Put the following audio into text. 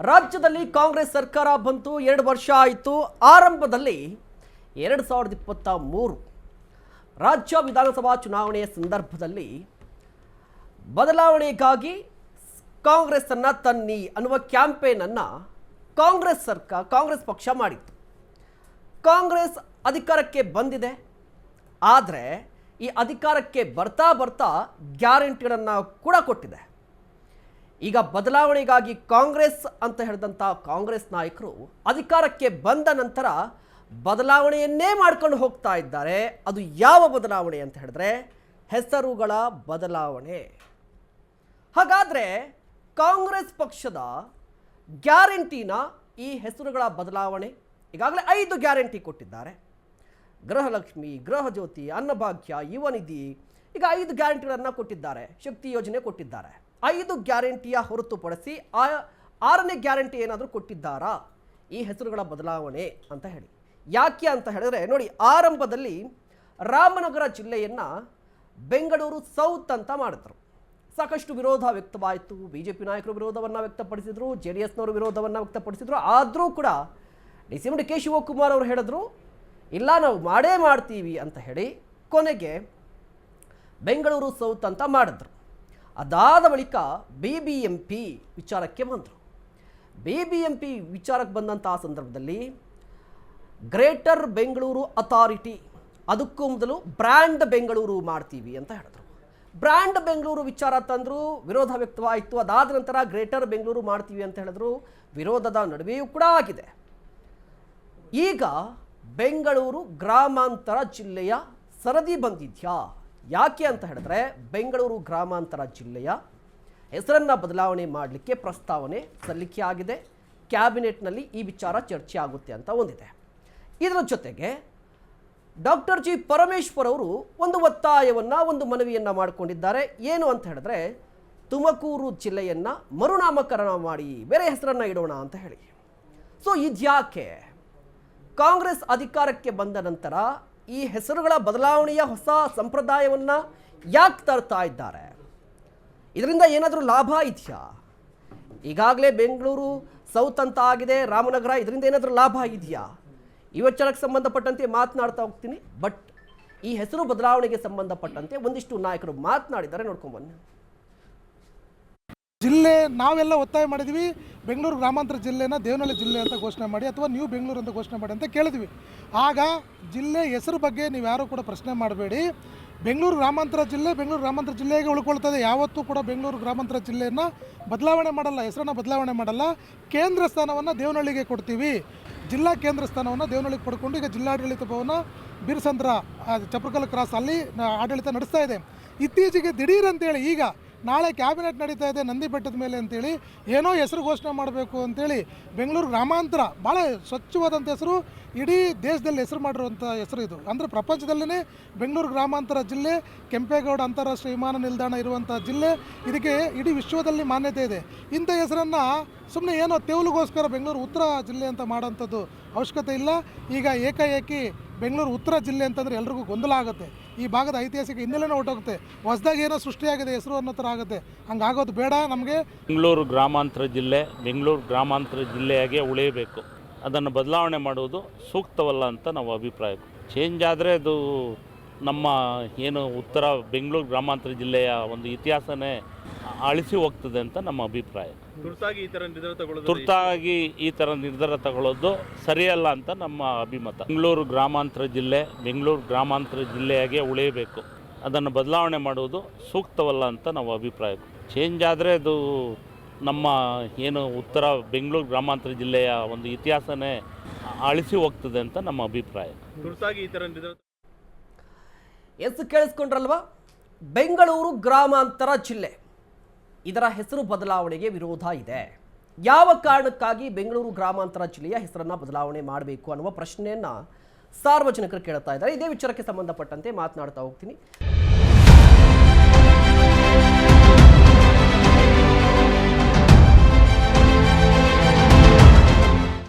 ರಾಜ್ಯದಲ್ಲಿ ಕಾಂಗ್ರೆಸ್ ಸರ್ಕಾರ ಬಂತು 2 ವರ್ಷ ಆಯಿತು. ಆರಂಭದಲ್ಲಿ 2023 ರಾಜ್ಯ ವಿಧಾನಸಭಾ ಚುನಾವಣೆಯ ಸಂದರ್ಭದಲ್ಲಿ ಬದಲಾವಣೆಗಾಗಿ ಕಾಂಗ್ರೆಸ್ ಅನ್ನು ತನ್ನಿ ಅನ್ನುವ ಕ್ಯಾಂಪೇನ್ ಅನ್ನು ಕಾಂಗ್ರೆಸ್ ಪಕ್ಷ ಮಾಡಿತ್ತು. ಕಾಂಗ್ರೆಸ್ ಅಧಿಕಾರಕ್ಕೆ ಬಂದಿದೆ. ಆದರೆ ಈ ಅಧಿಕಾರಕ್ಕೆ ಬರ್ತಾ ಬರ್ತಾ ಗ್ಯಾರಂಟಿಗಳನ್ನು ಕೂಡ ಕೊಟ್ಟಿದೆ. ಈಗ ಬದಲಾವಣೆಗಾಗಿ ಕಾಂಗ್ರೆಸ್ ಅಂತ ಹೇಳಿದಂಥ ಕಾಂಗ್ರೆಸ್ ನಾಯಕರು ಅಧಿಕಾರಕ್ಕೆ ಬಂದ ನಂತರ ಬದಲಾವಣೆಯನ್ನೇ ಮಾಡ್ಕೊಂಡು ಹೋಗ್ತಾ ಇದ್ದಾರೆ. ಅದು ಯಾವ ಬದಲಾವಣೆ ಅಂತ ಹೇಳಿದ್ರೆ ಹೆಸರುಗಳ ಬದಲಾವಣೆ. ಹಾಗಾದರೆ ಕಾಂಗ್ರೆಸ್ ಪಕ್ಷದ ಗ್ಯಾರಂಟಿನ ಈ ಹೆಸರುಗಳ ಬದಲಾವಣೆ ಈಗಾಗಲೇ 5 ಗ್ಯಾರಂಟಿ ಕೊಟ್ಟಿದ್ದಾರೆ. ಗೃಹಲಕ್ಷ್ಮಿ, ಗೃಹಜ್ಯೋತಿ, ಅನ್ನಭಾಗ್ಯ, ಯುವ ನಿಧಿ, ಈಗ 5 ಗ್ಯಾರಂಟಿಗಳನ್ನು ಕೊಟ್ಟಿದ್ದಾರೆ. ಶಕ್ತಿ ಯೋಜನೆ ಕೊಟ್ಟಿದ್ದಾರೆ. 5 ಗ್ಯಾರಂಟಿಯ ಹೊರತುಪಡಿಸಿ 6ನೇ ಗ್ಯಾರಂಟಿ ಏನಾದರೂ ಕೊಟ್ಟಿದ್ದಾರಾ ಈ ಹೆಸರುಗಳ ಬದಲಾವಣೆ ಅಂತ ಹೇಳಿ? ಯಾಕೆ ಅಂತ ಹೇಳಿದ್ರೆ ನೋಡಿ, ಆರಂಭದಲ್ಲಿ ರಾಮನಗರ ಜಿಲ್ಲೆಯನ್ನು ಬೆಂಗಳೂರು ಸೌತ್ ಅಂತ ಮಾಡಿದ್ರು. ಸಾಕಷ್ಟು ವಿರೋಧ ವ್ಯಕ್ತವಾಯಿತು. ಬಿಜೆಪಿ ನಾಯಕರು ವಿರೋಧವನ್ನು ವ್ಯಕ್ತಪಡಿಸಿದ್ರು, JDSನವರು ವಿರೋಧವನ್ನು ವ್ಯಕ್ತಪಡಿಸಿದ್ರು. ಆದರೂ ಕೂಡ ಡಿ ಕೆ ಶಿವಕುಮಾರ್ ಅವರು ಹೇಳಿದ್ರು ಇಲ್ಲ, ನಾವು ಮಾಡೇ ಮಾಡ್ತೀವಿ ಅಂತ ಹೇಳಿ ಕೊನೆಗೆ ಬೆಂಗಳೂರು ಸೌತ್ ಅಂತ ಮಾಡಿದ್ರು. ಅದಾದ ಬಳಿಕ BBMP ವಿಚಾರಕ್ಕೆ ಬಂದರು. BBMP ವಿಚಾರಕ್ಕೆ ಬಂದಂಥ ಸಂದರ್ಭದಲ್ಲಿ ಗ್ರೇಟರ್ ಬೆಂಗಳೂರು ಅಥಾರಿಟಿ, ಅದಕ್ಕೂ ಮೊದಲು ಬ್ರ್ಯಾಂಡ್ ಬೆಂಗಳೂರು ಮಾಡ್ತೀವಿ ಅಂತ ಹೇಳಿದ್ರು. ಬ್ರ್ಯಾಂಡ್ ಬೆಂಗಳೂರು ವಿಚಾರ ತಂದರು, ವಿರೋಧ ವ್ಯಕ್ತವಾಯಿತು. ಅದಾದ ನಂತರ ಗ್ರೇಟರ್ ಬೆಂಗಳೂರು ಮಾಡ್ತೀವಿ ಅಂತ ಹೇಳಿದ್ರು. ವಿರೋಧದ ನಡುವೆಯೂ ಕೂಡ ಆಗಿದೆ. ಈಗ ಬೆಂಗಳೂರು ಗ್ರಾಮಾಂತರ ಜಿಲ್ಲೆಯ ಸರದಿ ಬಂದಿದ್ಯಾ? ಯಾಕೆ ಅಂತ ಹೇಳಿದ್ರೆ ಬೆಂಗಳೂರು ಗ್ರಾಮಾಂತರ ಜಿಲ್ಲೆಯ ಹೆಸರನ್ನು ಬದಲಾವಣೆ ಮಾಡಲಿಕ್ಕೆ ಪ್ರಸ್ತಾವನೆ ಸಲ್ಲಿಕೆ ಆಗಿದೆ. ಕ್ಯಾಬಿನೆಟ್ನಲ್ಲಿ ಈ ವಿಚಾರ ಚರ್ಚೆ ಆಗುತ್ತೆ ಅಂತ ಒಂದಿದೆ. ಇದರ ಜೊತೆಗೆ ಡಾಕ್ಟರ್ ಜಿ ಪರಮೇಶ್ವರ್ ಅವರು ಒಂದು ಒತ್ತಾಯವನ್ನು, ಒಂದು ಮನವಿಯನ್ನು ಮಾಡಿಕೊಂಡಿದ್ದಾರೆ. ಏನು ಅಂತ ಹೇಳಿದ್ರೆ ತುಮಕೂರು ಜಿಲ್ಲೆಯನ್ನು ಮರುನಾಮಕರಣ ಮಾಡಿ ಬೇರೆ ಹೆಸರನ್ನು ಇಡೋಣ ಅಂತ ಹೇಳಿ. ಸೊ ಇದ್ಯಾಕೆ ಕಾಂಗ್ರೆಸ್ ಅಧಿಕಾರಕ್ಕೆ ಬಂದ ನಂತರ ಈ ಹೆಸರುಗಳ ಬದಲಾವಣೆಯ ಹೊಸ ಸಂಪ್ರದಾಯವನ್ನು ಯಾಕೆ ತರ್ತಾ ಇದ್ದಾರೆ? ಇದರಿಂದ ಏನಾದರೂ ಲಾಭ ಇದೆಯಾ? ಈಗಾಗಲೇ ಬೆಂಗಳೂರು ಸೌತ್ ಅಂತ ಆಗಿದೆ, ರಾಮನಗರ, ಇದರಿಂದ ಏನಾದರೂ ಲಾಭ ಇದೆಯಾ? ಈ ವಿಚಾರಕ್ಕೆ ಸಂಬಂಧಪಟ್ಟಂತೆ ಮಾತನಾಡ್ತಾ ಹೋಗ್ತೀನಿ. ಬಟ್ ಈ ಹೆಸರು ಬದಲಾವಣೆಗೆ ಸಂಬಂಧಪಟ್ಟಂತೆ ಒಂದಿಷ್ಟು ನಾಯಕರು ಮಾತನಾಡಿದ್ದಾರೆ, ನೋಡ್ಕೊಂಬನ್ನಿ. ಜಿಲ್ಲೆ ನಾವೆಲ್ಲ ಒತ್ತಾಯ ಮಾಡಿದ್ವಿ, ಬೆಂಗಳೂರು ಗ್ರಾಮಾಂತರ ಜಿಲ್ಲೆನ ದೇವನಹಳ್ಳಿ ಜಿಲ್ಲೆ ಅಂತ ಘೋಷಣೆ ಮಾಡಿ ಅಥವಾ ನ್ಯೂ ಬೆಂಗಳೂರು ಅಂತ ಘೋಷಣೆ ಮಾಡಿ ಅಂತ ಕೇಳಿದ್ವಿ. ಆಗ ಜಿಲ್ಲೆ ಹೆಸರು ಬಗ್ಗೆ ನೀವು ಯಾರೂ ಕೂಡ ಪ್ರಶ್ನೆ ಮಾಡಬೇಡಿ, ಬೆಂಗಳೂರು ಗ್ರಾಮಾಂತರ ಜಿಲ್ಲೆಗೆ ಉಳ್ಕೊಳ್ತದೆ. ಯಾವತ್ತೂ ಕೂಡ ಬೆಂಗಳೂರು ಗ್ರಾಮಾಂತರ ಜಿಲ್ಲೆಯನ್ನು ಬದಲಾವಣೆ ಮಾಡಲ್ಲ, ಹೆಸರನ್ನು ಬದಲಾವಣೆ ಮಾಡಲ್ಲ. ಕೇಂದ್ರ ಸ್ಥಾನವನ್ನು ದೇವನಹಳ್ಳಿಗೆ ಕೊಡ್ತೀವಿ. ಜಿಲ್ಲಾ ಕೇಂದ್ರ ಸ್ಥಾನವನ್ನು ದೇವನಹಳ್ಳಿಗೆ ಪಡ್ಕೊಂಡು ಈಗ ಜಿಲ್ಲಾಡಳಿತ ಭವನ ಬೀರಸಂದ್ರ ಚಪ್ರಕಲ್ ಕ್ರಾಸ್ ಅಲ್ಲಿ ಆಡಳಿತ ನಡೆಸ್ತಾ ಇದೆ. ಇತ್ತೀಚೆಗೆ ದಿಢೀರ್ ಅಂತೇಳಿ ಈಗ ನಾಳೆ ಕ್ಯಾಬಿನೆಟ್ ನಡೀತಾ ಇದೆ ನಂದಿ ಬೆಟ್ಟದ ಮೇಲೆ ಅಂತೇಳಿ ಏನೋ ಹೆಸರು ಘೋಷಣೆ ಮಾಡಬೇಕು ಅಂತೇಳಿ ಬೆಂಗಳೂರು ಗ್ರಾಮಾಂತರ, ಭಾಳ ಸ್ವಚ್ಛವಾದಂಥ ಹೆಸರು, ಇಡೀ ದೇಶದಲ್ಲಿ ಹೆಸರು ಮಾಡಿರುವಂಥ ಹೆಸರು ಇದು. ಅಂದರೆ ಪ್ರಪಂಚದಲ್ಲೇ ಬೆಂಗಳೂರು ಗ್ರಾಮಾಂತರ ಜಿಲ್ಲೆ, ಕೆಂಪೇಗೌಡ ಅಂತಾರಾಷ್ಟ್ರೀಯ ವಿಮಾನ ನಿಲ್ದಾಣ ಇರುವಂಥ ಜಿಲ್ಲೆ, ಇದಕ್ಕೆ ಇಡೀ ವಿಶ್ವದಲ್ಲಿ ಮಾನ್ಯತೆ ಇದೆ. ಇಂಥ ಹೆಸರನ್ನು ಸುಮ್ಮನೆ ಏನೋ ತೆವಲಿಗೋಸ್ಕರ ಬೆಂಗಳೂರು ಉತ್ತರ ಜಿಲ್ಲೆ ಅಂತ ಮಾಡೋಂಥದ್ದು ಅವಶ್ಯಕತೆ ಇಲ್ಲ. ಈಗ ಏಕಾಏಕಿ ಬೆಂಗಳೂರು ಉತ್ತರ ಜಿಲ್ಲೆ ಅಂತಂದರೆ ಎಲ್ರಿಗೂ ಗೊಂದಲ ಆಗುತ್ತೆ. ಈ ಭಾಗದ ಐತಿಹಾಸಿಕ ಹಿನ್ನೆಲೆನೇ ಹೊರಟೋಗುತ್ತೆ. ಹೊಸದಾಗಿ ಏನೋ ಸೃಷ್ಟಿಯಾಗಿದೆ ಹೆಸರು ಅನ್ನೋ ಥರ ಆಗುತ್ತೆ. ಹಂಗಾಗೋದು ಬೇಡ ನಮಗೆ. ಬೆಂಗಳೂರು ಗ್ರಾಮಾಂತರ ಜಿಲ್ಲೆಯಾಗೆ ಉಳಿಯಬೇಕು. ಅದನ್ನು ಬದಲಾವಣೆ ಮಾಡುವುದು ಸೂಕ್ತವಲ್ಲ ಅಂತ ನಾವು ಅಭಿಪ್ರಾಯ. ಚೇಂಜ್ ಆದರೆ ಅದು ನಮ್ಮ ಏನು ಉತ್ತರ ಬೆಂಗಳೂರು ಗ್ರಾಮಾಂತರ ಜಿಲ್ಲೆಯ ಒಂದು ಇತಿಹಾಸನೇ ಅಳಿಸಿ ಹೋಗ್ತದೆ ಅಂತ ನಮ್ಮ ಅಭಿಪ್ರಾಯ. ತುರ್ತಾಗಿ ಈ ಥರ ನಿರ್ಧಾರ ತಗೊಳ್ಳೋದು ಸರಿಯಲ್ಲ ಅಂತ ನಮ್ಮ ಅಭಿಮತ. ಬೆಂಗಳೂರು ಗ್ರಾಮಾಂತರ ಜಿಲ್ಲೆಯಾಗೆ ಉಳಿಯಬೇಕು. ಅದನ್ನು ಬದಲಾವಣೆ ಮಾಡುವುದು ಸೂಕ್ತವಲ್ಲ ಅಂತ ನಾವು ಅಭಿಪ್ರಾಯ. ಚೇಂಜ್ ಆದರೆ ಅದು ನಮ್ಮ ಏನು ಉತ್ತರ ಬೆಂಗಳೂರು ಗ್ರಾಮಾಂತರ ಜಿಲ್ಲೆಯ ಒಂದು ಇತಿಹಾಸನೇ ಅಳಿಸಿ ಹೋಗ್ತದೆ ಅಂತ ನಮ್ಮ ಅಭಿಪ್ರಾಯ. ತುರ್ತಾಗಿ ಈ ಥರ ಕೇಳಿಸ್ಕೊಂಡ್ರಲ್ವಾ? ಬೆಂಗಳೂರು ಗ್ರಾಮಾಂತರ ಜಿಲ್ಲೆ, ಇದರ ಹೆಸರು ಬದಲಾವಣೆಗೆ ವಿರೋಧ ಇದೆ. ಯಾವ ಕಾರಣಕ್ಕಾಗಿ ಬೆಂಗಳೂರು ಗ್ರಾಮಾಂತರ ಜಿಲ್ಲೆಯ ಹೆಸರನ್ನು ಬದಲಾವಣೆ ಮಾಡಬೇಕು ಅನ್ನುವ ಪ್ರಶ್ನೆಯನ್ನು ಸಾರ್ವಜನಿಕರು ಕೇಳ್ತಾ ಇದ್ದಾರೆ. ಇದೇ ವಿಚಾರಕ್ಕೆ ಸಂಬಂಧಪಟ್ಟಂತೆ ಮಾತನಾಡ್ತಾ ಹೋಗ್ತೀನಿ.